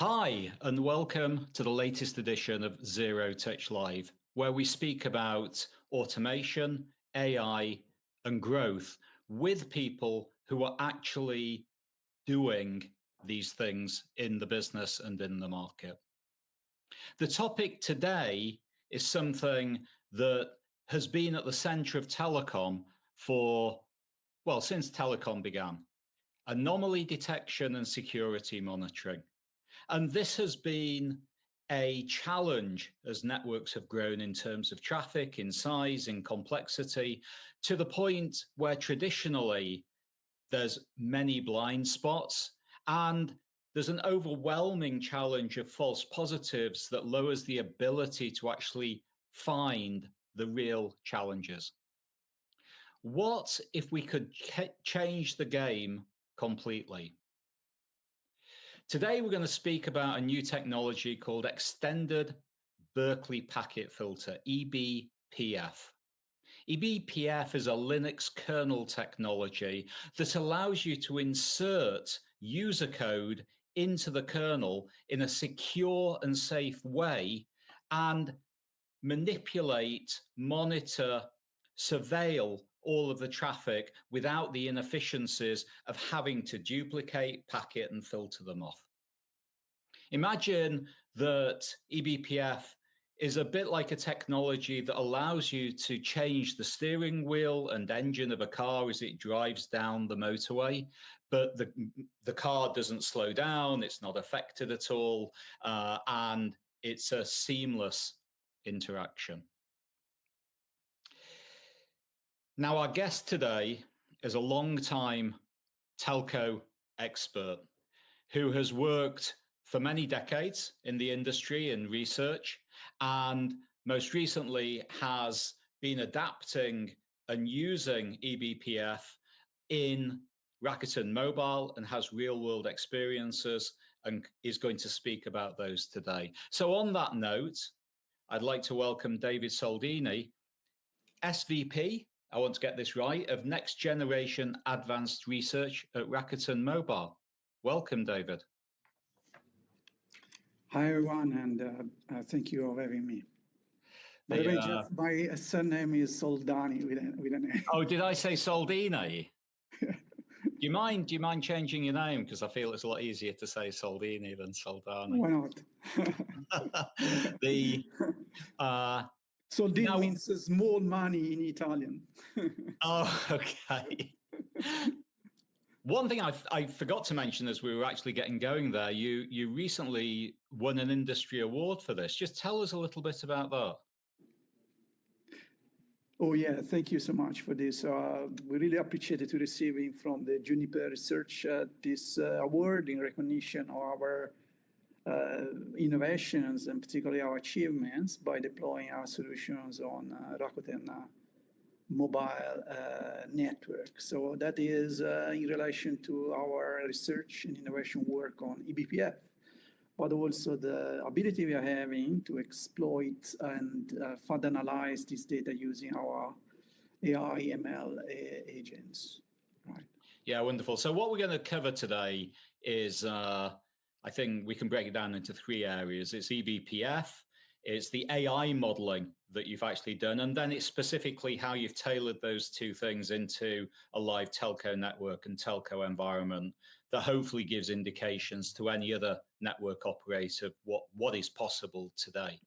Hi, and welcome to the latest edition of Zero Touch Live, where we speak about automation, AI, and growth with people who are actually doing these things in the business and in the market. The topic today is something that has been at the center of telecom since telecom began: anomaly detection and security monitoring. And this has been a challenge as networks have grown in terms of traffic, in size, in complexity, to the point where traditionally there's many blind spots and there's an overwhelming challenge of false positives that lowers the ability to actually find the real challenges. What if we could change the game completely? Today, we're going to speak about a new technology called Extended Berkeley Packet Filter, eBPF. eBPF is a Linux kernel technology that allows you to insert user code into the kernel in a secure and safe way and manipulate, monitor, surveil all of the traffic without the inefficiencies of having to duplicate, packet, and filter them off. Imagine that eBPF is a bit like a technology that allows you to change the steering wheel and engine of a car as it drives down the motorway, but the car doesn't slow down, it's not affected at all, and it's a seamless interaction. Now, our guest today is a long-time telco expert who has worked for many decades in the industry and research, and most recently has been adapting and using eBPF in Rakuten Mobile and has real-world experiences and is going to speak about those today. So on that note, I'd like to welcome David Soldani, SVP, I want to get this right, of Next Generation Advanced Research at Rakuten Mobile. Welcome, David. Hi, everyone, and thank you for having me. By the way, Jeff, my surname is Soldani with an A. Oh, did I say Soldini? Do you mind changing your name? Because I feel it's a lot easier to say Soldini than Soldani. Why not? Soldini means small money in Italian. Oh, okay. One thing I forgot to mention as we were actually getting going there, you recently won an industry award for this. Just tell us a little bit about that. Oh, yeah, thank you so much for this. We really appreciated receiving from the Juniper Research this award in recognition of our innovations and particularly our achievements by deploying our solutions on Rakuten Mobile network. So that is in relation to our research and innovation work on eBPF, but also the ability we are having to exploit and further analyze this data using our AI ML agents. Right. Yeah, wonderful. So what we're going to cover today is, I think we can break it down into three areas. It's eBPF, it's the AI modeling that you've actually done, and then it's specifically how you've tailored those two things into a live telco network and telco environment that hopefully gives indications to any other network operator what is possible today.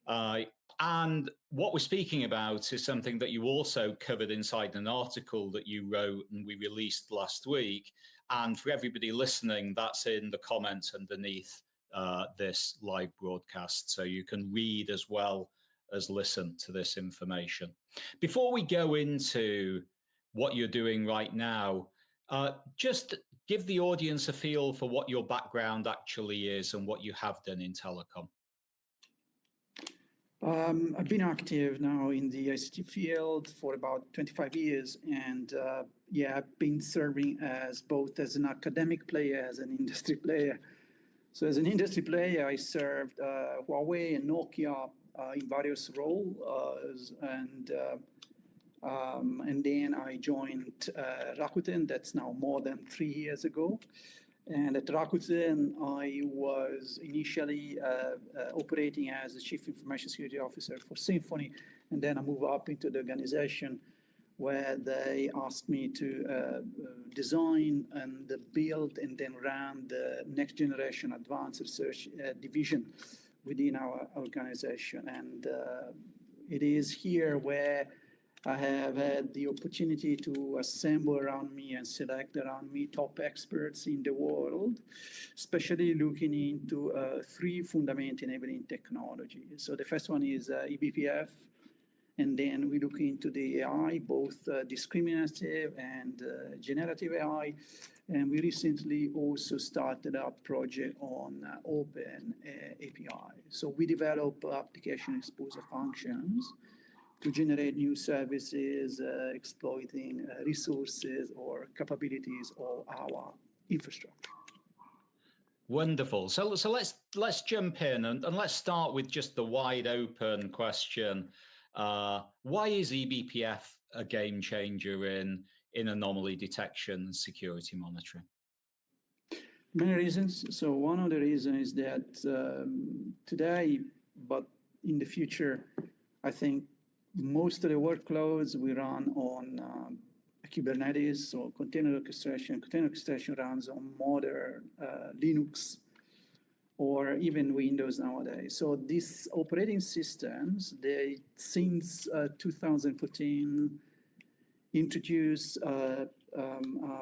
And what we're speaking about is something that you also covered inside an article that you wrote and we released last week. And for everybody listening, that's in the comments underneath this live broadcast, so you can read as well as listen to this information. Before we go into what you're doing right now, just give the audience a feel for what your background actually is and what you have done in telecom. I've been active now in the ICT field for about 25 years, and I've been serving as both as an academic player, as an industry player. So as an industry player, I served Huawei and Nokia in various roles, and then I joined Rakuten. That's now more than 3 years ago. And at Rakuten, I was initially operating as the Chief Information Security Officer for Symphony, and then I moved up into the organization where they asked me to design and build and then run the next generation advanced research division within our organization. And it is here where I have had the opportunity to assemble around me and select around me top experts in the world, especially looking into three fundamental enabling technologies. So the first one is eBPF, and then we look into the AI, both discriminative and generative AI. And we recently also started a project on open API. So we develop application exposure functions to generate new services, exploiting resources or capabilities of our infrastructure. Wonderful. So let's jump in and let's start with just the wide open question. Why is eBPF a game changer in anomaly detection and security monitoring? Many reasons. So one of the reasons is that today, but in the future, I think most of the workloads we run on Kubernetes, so container orchestration. Container orchestration runs on modern Linux or even Windows nowadays. So these operating systems, they since 2014 introduced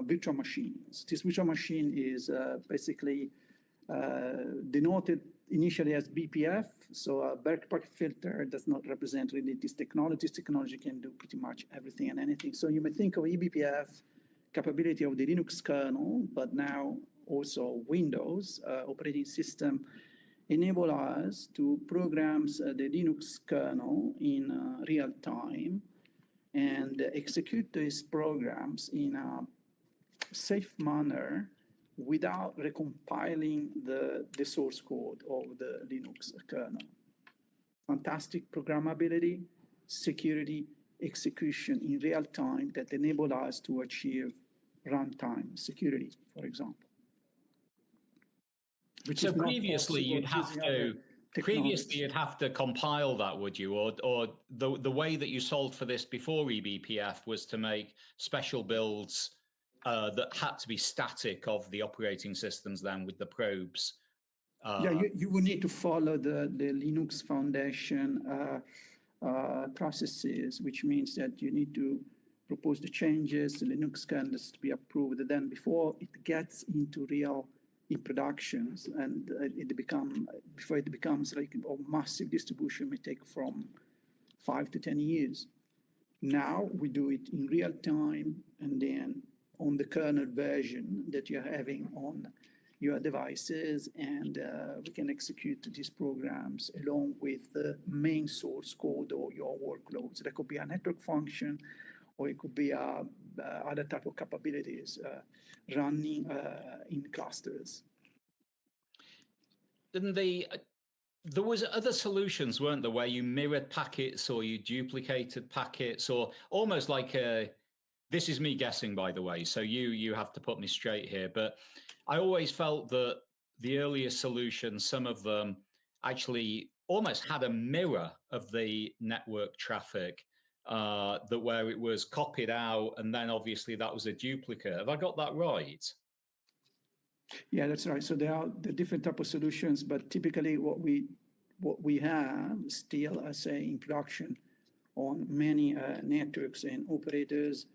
virtual machines. This virtual machine is basically denoted initially as BPF, so a backpack filter does not represent really this technology. This technology can do pretty much everything and anything. So you may think of eBPF capability of the Linux kernel, but now also Windows operating system enable us to program the Linux kernel in real time and execute these programs in a safe manner without recompiling the source code of the Linux kernel. Fantastic programmability, security, execution in real time that enable us to achieve runtime security, for example. So previously you'd have to compile that, would you? Or the way that you solved for this before eBPF was to make special builds that had to be static of the operating systems then with the probes. You would need to follow the Linux Foundation processes, which means that you need to propose the changes, the Linux kernels to be approved. And then before it gets into real in productions and before it becomes like a massive distribution may take from 5 to 10 years. Now we do it in real time and then on the kernel version that you're having on your devices, and we can execute these programs along with the main source code or your workloads. That could be a network function, or it could be other type of capabilities running in clusters. And there was other solutions, weren't there, where you mirrored packets or you duplicated packets, or almost like this is me guessing, by the way, so you have to put me straight here, but I always felt that the earlier solutions, some of them actually almost had a mirror of the network traffic, that where it was copied out and then obviously that was a duplicate. Have I got that right? Yeah, that's right. So there are the different type of solutions, but typically what we have still, I say, in production on many networks and operators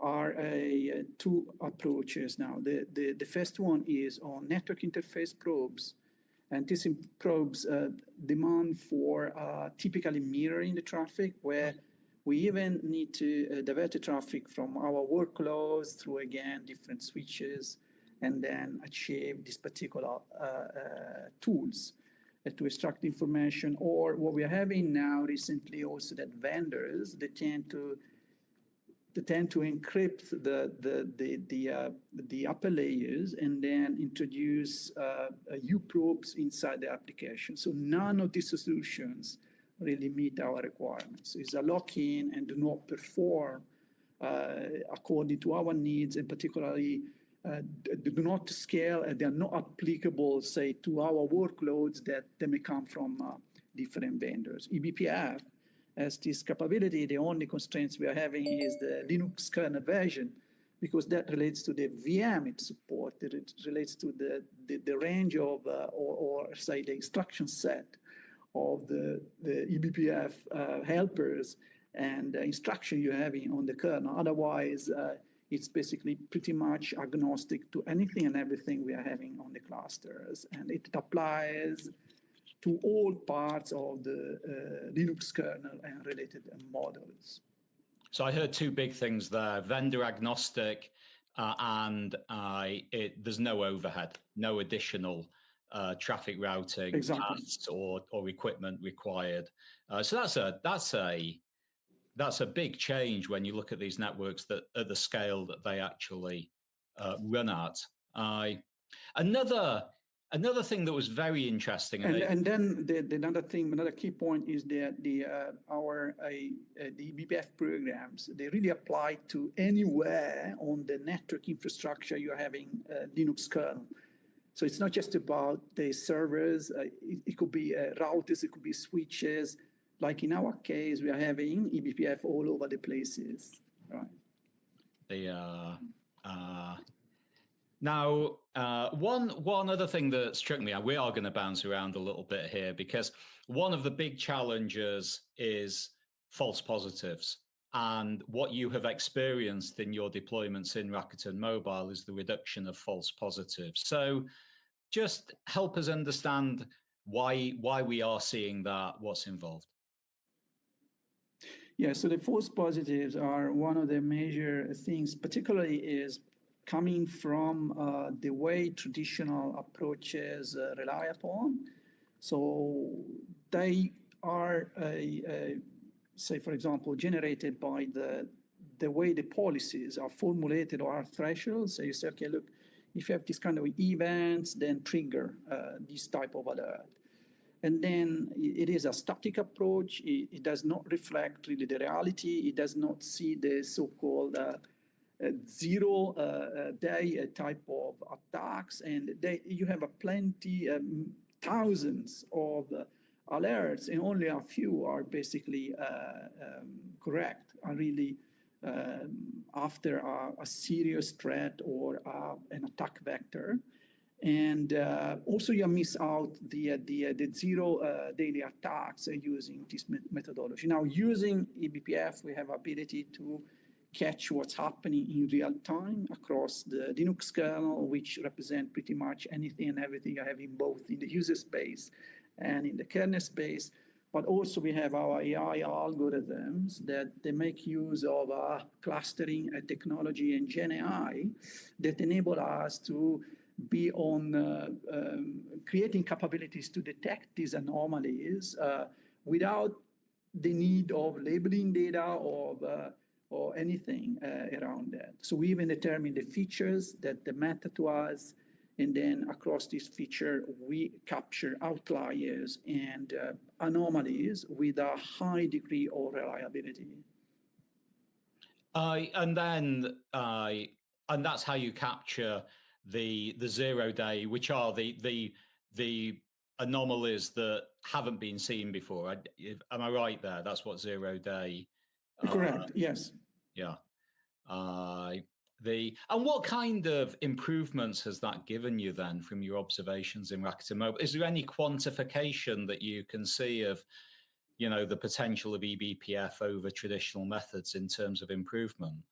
are two approaches now. The first one is on network interface probes, and these probes demand for typically mirroring the traffic, where we even need to divert the traffic from our workloads through, again, different switches, and then achieve these particular tools to extract information. Or what we are having now recently also that vendors, they tend to encrypt the upper layers and then introduce U-probes inside the application. So none of these solutions really meet our requirements. It's a lock-in and do not perform according to our needs, and particularly do not scale, and they are not applicable, say, to our workloads that they may come from different vendors. eBPF has this capability. The only constraints we are having is the Linux kernel version, because that relates to the VM it supports. It relates to the range of, or say, the instruction set of the eBPF helpers and instruction you're having on the kernel. Otherwise, it's basically pretty much agnostic to anything and everything we are having on the clusters. And it applies to all parts of the Linux kernel and related models. So I heard two big things there: vendor agnostic, and there's no overhead, no additional traffic routing tasks or equipment required. So that's a big change when you look at these networks that at the scale that they actually run at. Another thing that was very interesting, and then another key point is that the eBPF programs, they really apply to anywhere on the network infrastructure you're having Linux kernel. So it's not just about the servers. It could be routers, it could be switches. Like in our case, we are having eBPF all over the places, right? Now, one other thing that struck me, and we are going to bounce around a little bit here, because one of the big challenges is false positives. And what you have experienced in your deployments in Rakuten Mobile is the reduction of false positives. So just help us understand why we are seeing that, what's involved. Yeah, so the false positives are one of the major things, particularly is coming from the way traditional approaches rely upon. So they are, say, for example, generated by the way the policies are formulated or are thresholds. So you say, okay, look, if you have this kind of events, then trigger this type of alert. And then it is a static approach. It does not reflect really the reality. It does not see the so-called zero-day type of attacks. And you have plenty, thousands of alerts, and only a few are basically correct, are really after a serious threat or an attack vector. And also you miss out the zero daily attacks using this methodology. Now, using eBPF, we have ability to catch what's happening in real time across the Linux kernel, which represent pretty much anything and everything I have in both in the user space and in the kernel space. But also we have our AI algorithms that they make use of clustering technology and Gen AI that enable us to be on creating capabilities to detect these anomalies without the need of labeling data or anything around that. So we even determine the features that matter to us, and then across this feature, we capture outliers and anomalies with a high degree of reliability. And that's how you capture the 0 day, which are the anomalies that haven't been seen before. Am I right there? That's what 0 day. Correct. Yes. Yeah. And what kind of improvements has that given you then from your observations in Rakuten Mobile? Is there any quantification that you can see of, the potential of eBPF over traditional methods in terms of improvement?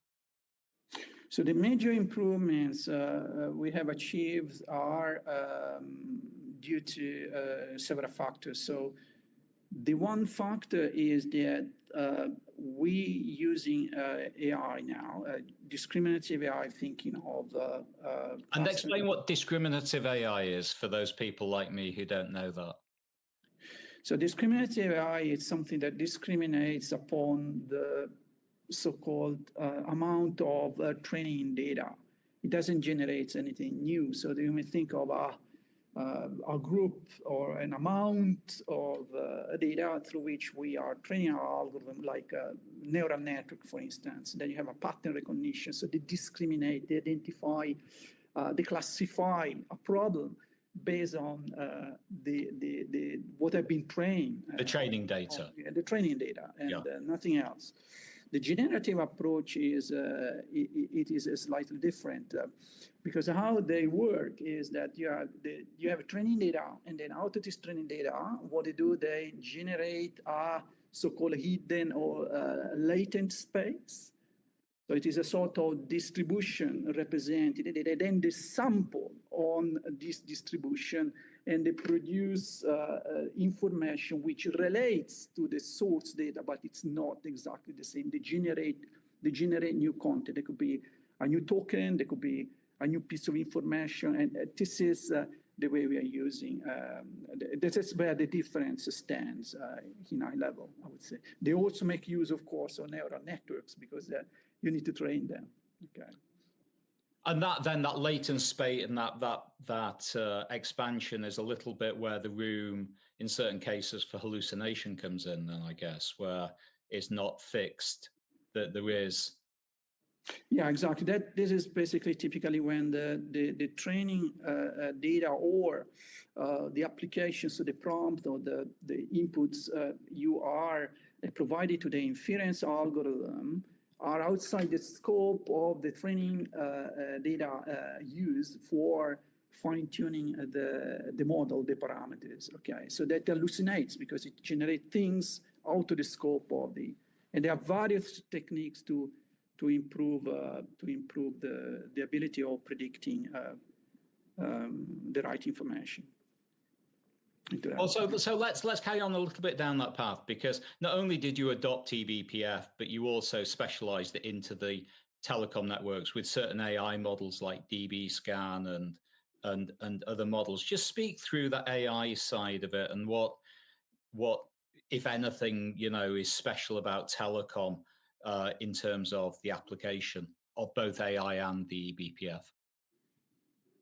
So the major improvements we have achieved are due to several factors. So the one factor is that we using AI now, discriminative AI, thinking of... and explain what discriminative AI is for those people like me who don't know that. So discriminative AI is something that discriminates upon the so-called amount of training data. It doesn't generate anything new. So you may think of a group or an amount of data through which we are training our algorithm, like a neural network, for instance. Then you have a pattern recognition. So they discriminate, they identify they classify a problem based on what have been trained. The training data. The training data and nothing else. The generative approach is it is slightly different because how they work is that you have training data, and then out of this training data, what they do, they generate a so-called hidden or latent space. So it is a sort of distribution represented, and then they sample on this distribution, and they produce information which relates to the source data, but it's not exactly the same. They generate new content. There could be a new token, there could be a new piece of information, and this is the way we are using. This is where the difference stands in high level, I would say. They also make use, of course, of neural networks because you need to train them. Okay. And that latent space and that expansion is a little bit where the room, in certain cases, for hallucination comes in. Then I guess where it's not fixed, that there is. Yeah, exactly. This is basically typically when the training data or the applications to the prompt or the inputs you are provided to the inference algorithm are outside the scope of the training data used for fine-tuning the model, the parameters. Okay, so that hallucinates because it generates things out of the scope of and there are various techniques to improve the ability of predicting the right information. Also, so let's carry on a little bit down that path, because not only did you adopt eBPF, but you also specialized it into the telecom networks with certain AI models like DBScan and other models. Just speak through that AI side of it and what if anything, is special about telecom in terms of the application of both AI and the eBPF.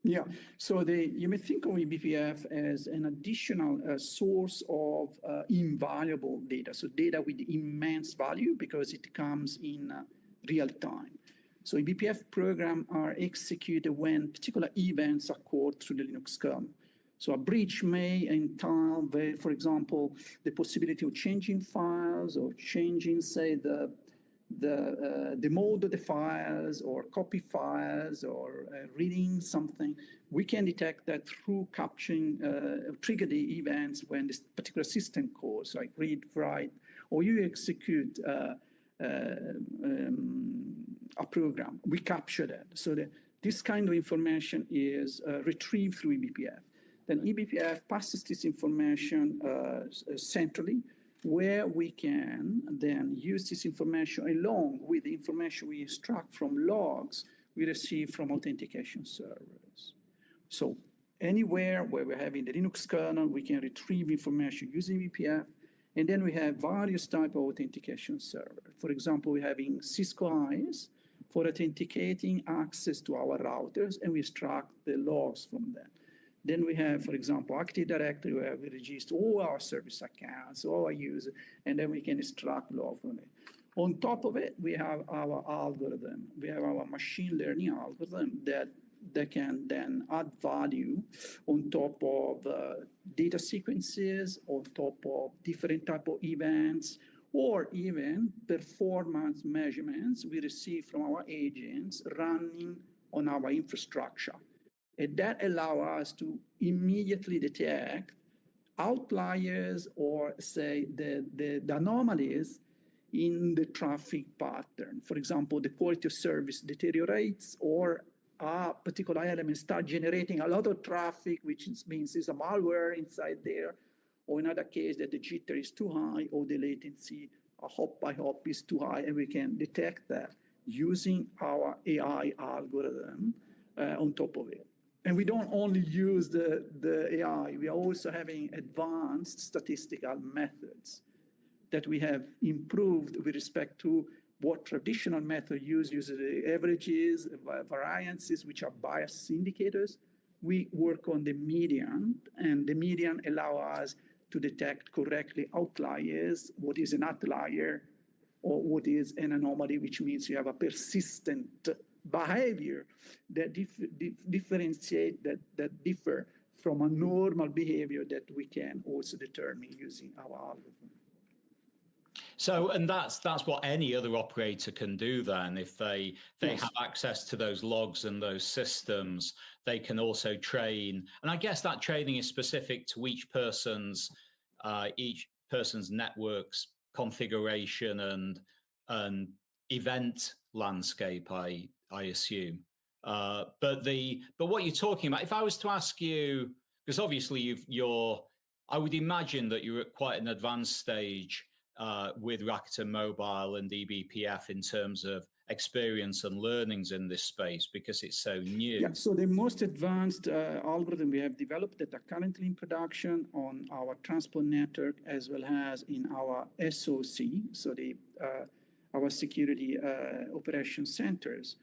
Yeah, so you may think of eBPF as an additional source of invaluable data, so data with immense value because it comes in real time. So eBPF programs are executed when particular events occur through the Linux kernel. So a breach may entail, for example, the possibility of changing files or changing, say, the mode of the files or copy files or reading something. We can detect that through capturing, trigger the events when this particular system calls, like read, write, or you execute a program. We capture that. So this kind of information is retrieved through eBPF. Then eBPF passes this information centrally, where we can then use this information along with the information we extract from logs we receive from authentication servers. So anywhere where we're having the Linux kernel, we can retrieve information using eBPF, and then we have various types of authentication servers. For example, we're having Cisco ISE for authenticating access to our routers, and we extract the logs from that. Then we have, for example, Active Directory, where we register all our service accounts, all our users, and then we can extract log from it. On top of it, we have our algorithm. We have our machine learning algorithm that can then add value on top of data sequences, on top of different type of events, or even performance measurements we receive from our agents running on our infrastructure. And that allows us to immediately detect outliers or, say, the anomalies in the traffic pattern. For example, the quality of service deteriorates, or a particular element starts generating a lot of traffic, which means there's a malware inside there, or in other case that the jitter is too high or the latency hop by hop is too high, and we can detect that using our AI algorithm on top of it. And we don't only use the AI, we are also having advanced statistical methods that we have improved with respect to what traditional method uses averages, variances, which are bias indicators. We work on the median, and the median allows us to detect correctly outliers, what is an outlier, or what is an anomaly, which means you have a persistent behavior that differentiate, that differ from a normal behavior that we can also determine using our algorithm. So, and that's what any other operator can do then. If they Yes. have access to those logs and those systems, they can also train. And I guess that training is specific to each person's network's configuration and event landscape, I assume. But what you're talking about, if I was to ask you, because obviously I would imagine that you're at quite an advanced stage with Rakuten Mobile and eBPF in terms of experience and learnings in this space because it's so new. Yeah, so the most advanced algorithm we have developed that are currently in production on our transport network as well as in our SOC, so our security operation centers,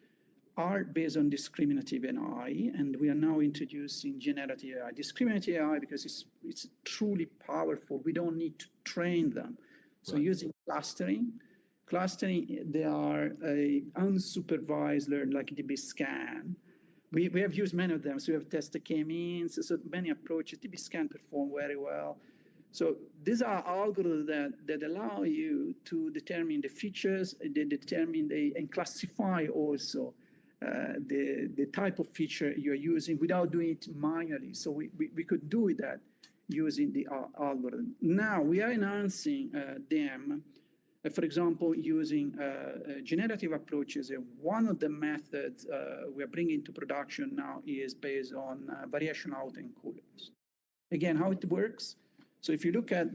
are based on discriminative AI, and we are now introducing generative AI. Discriminative AI, because it's truly powerful, we don't need to train them. So using clustering, they are a unsupervised learn like DB scan. We have used many of them. So we have tested k-means, so many approaches. DB scan perform very well. So these are algorithms that allow you to determine the features, and classify also the type of feature you're using without doing it manually. So we could do that using the algorithm. Now we are enhancing them, for example, using generative approaches. One of the methods we are bringing to production now is based on variation autoencoders. Again, how it works. So if you look at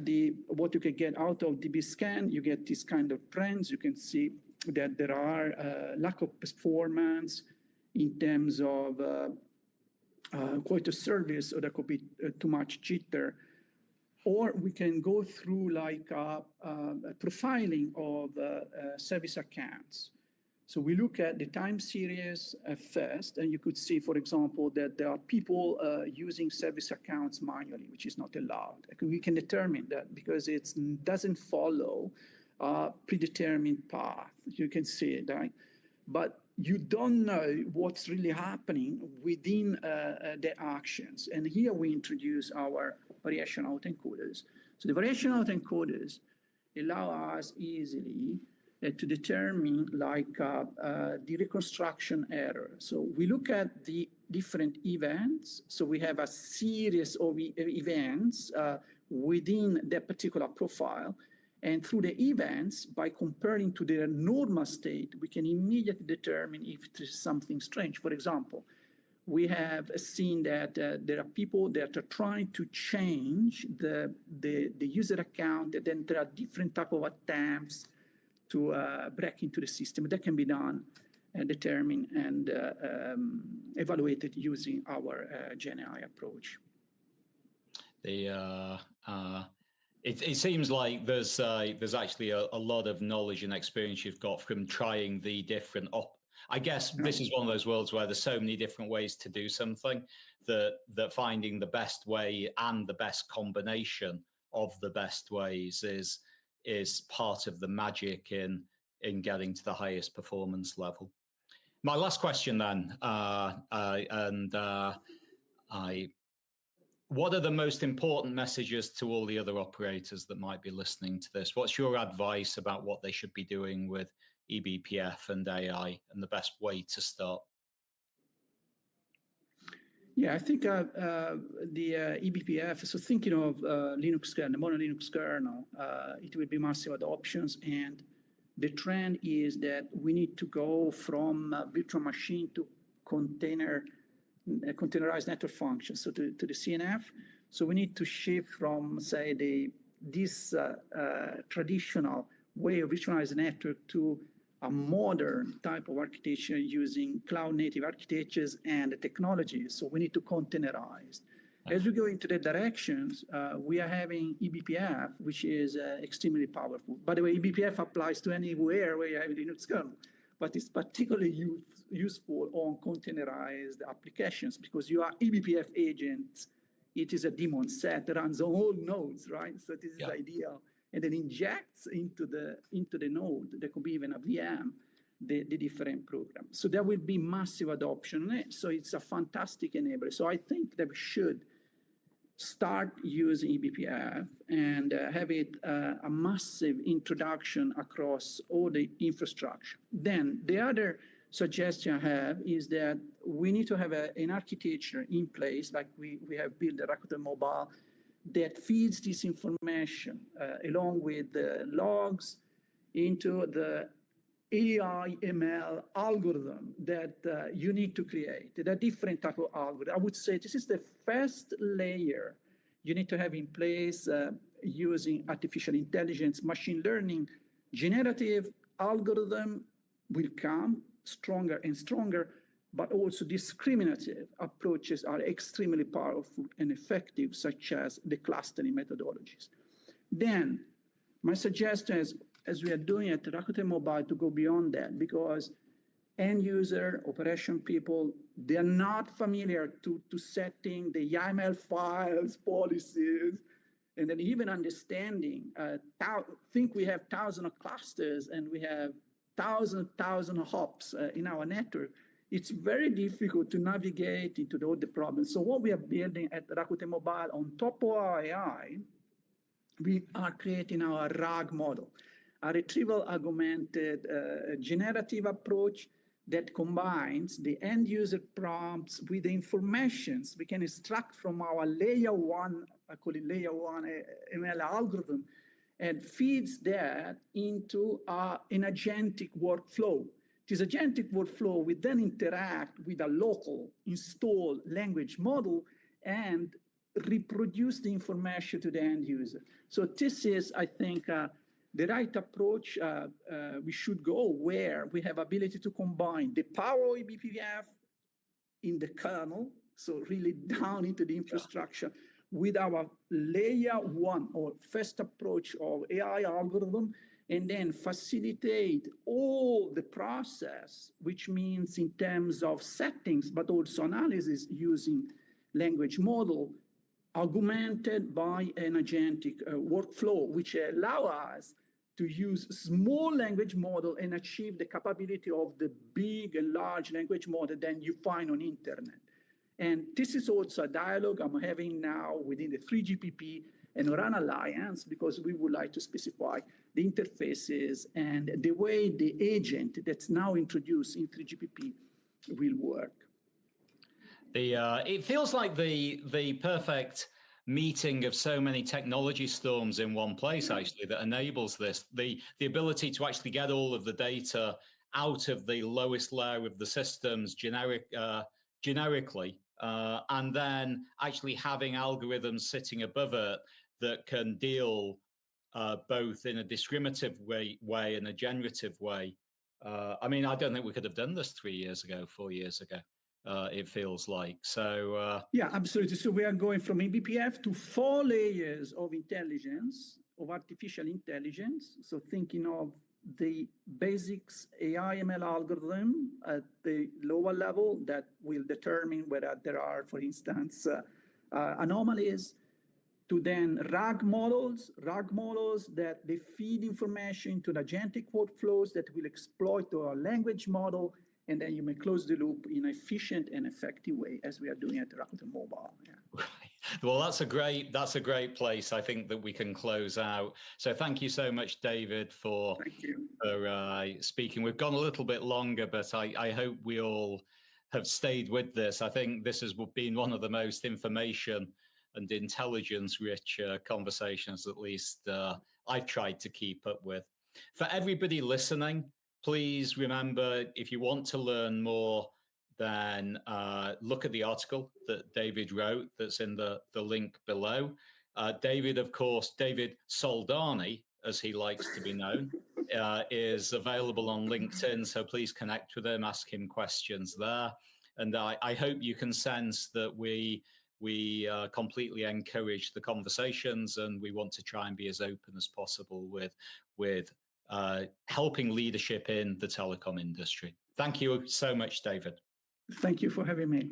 what you can get out of DB scan, you get this kind of trends. You can see that there are lack of performance in terms of quality of service, or there could be too much jitter. Or we can go through like profiling of service accounts. So we look at the time series first, and you could see, for example, that there are people using service accounts manually, which is not allowed. We can determine that because it doesn't follow a predetermined path. You can see it, right? But you don't know what's really happening within the actions. And here we introduce our variation autoencoders. So the variation autoencoders allow us easily to determine like the reconstruction error. So we look at the different events. So we have a series of events within that particular profile. And through the events, by comparing to their normal state, we can immediately determine if there's something strange. For example, we have seen that there are people that are trying to change the user account, and then there are different type of attempts to break into the system. That can be done and determined and evaluated using our GenAI approach. It seems like there's actually a lot of knowledge and experience you've got from trying the different I guess this is one of those worlds where there's so many different ways to do something that finding the best way and the best combination of the best ways is part of the magic in getting to the highest performance level. My last question then, what are the most important messages to all the other operators that might be listening to this? What's your advice about what they should be doing with eBPF and AI and the best way to start? Yeah, I think the eBPF, so thinking of Linux kernel, mono Linux kernel, it will be massive adoptions. And the trend is that we need to go from virtual machine to containerized network functions, so to the CNF. So we need to shift from, say, this traditional way of virtualized network to a modern type of architecture using cloud-native architectures and technologies. So we need to containerize. As we go into the directions, we are having eBPF, which is extremely powerful. By the way, eBPF applies to anywhere where you have a Linux kernel, but it's particularly useful on containerized applications because you are eBPF agent. It is a daemon set that runs on all nodes, right? So this is ideal. And then injects into the node. There could be even a VM the different programs. So there will be massive adoption. So it's a fantastic enabler. So I think that we should start using eBPF and have it a massive introduction across all the infrastructure. Then the other suggestion I have is that we need to have an architecture in place, like we have built the Rakuten Mobile, that feeds this information along with the logs into the AI ML algorithm that you need to create. There are different type of algorithm. I would say this is the first layer you need to have in place using artificial intelligence, machine learning. Generative algorithm will come stronger and stronger, but also discriminative approaches are extremely powerful and effective, such as the clustering methodologies. Then my suggestion is, as we are doing at Rakuten Mobile, to go beyond that, because end user, operation people, they're not familiar to setting the YAML files, policies, and then even understanding, think we have thousands of clusters and we have thousands of hops in our network. It's very difficult to navigate into all the problems. So what we are building at Rakuten Mobile on top of our AI, we are creating our RAG model, a retrieval augmented generative approach that combines the end user prompts with the informations we can extract from our layer one, I call it layer one ML algorithm, and feeds that into an agentic workflow. This agentic workflow will then interact with a local installed language model and reproduce the information to the end user. So this is, I think, the right approach we should go, where we have ability to combine the power of eBPF in the kernel, so really down into the infrastructure, with our layer one or first approach of AI algorithm, and then facilitate all the process, which means in terms of settings, but also analysis using language model, augmented by an agentic workflow, which allow us to use small language model and achieve the capability of the big and large language model that you find on internet. And this is also a dialogue I'm having now within the 3GPP and RAN Alliance, because we would like to specify the interfaces and the way the agent that's now introduced in 3GPP will work. It feels like the perfect meeting of so many technology storms in one place, actually, that enables this. The ability to actually get all of the data out of the lowest layer of the systems generically, and then actually having algorithms sitting above it that can deal both in a discriminative way and a generative way. I mean, I don't think we could have done this 3 years ago, 4 years ago. It feels like. So yeah, absolutely. So we are going from eBPF to 4 layers of intelligence, of artificial intelligence. So thinking of the basics AI ML algorithm at the lower level that will determine whether there are, for instance, anomalies, to then RAG models that they feed information into the agentic workflows that will exploit our language model, and then you may close the loop in an efficient and effective way, as we are doing at Rakuten Mobile. Yeah. Right. Well, that's a great place, I think, that we can close out. So thank you so much, David, for speaking. We've gone a little bit longer, but I hope we all have stayed with this. I think this has been one of the most information and intelligence-rich conversations, at least I've tried to keep up with. For everybody listening, please remember, if you want to learn more, then look at the article that David wrote that's in the link below. David, of course, David Soldani, as he likes to be known, is available on LinkedIn, so please connect with him, ask him questions there. And I hope you can sense that we completely encourage the conversations, and we want to try and be as open as possible with helping leadership in the telecom industry. Thank you so much, David. Thank you for having me.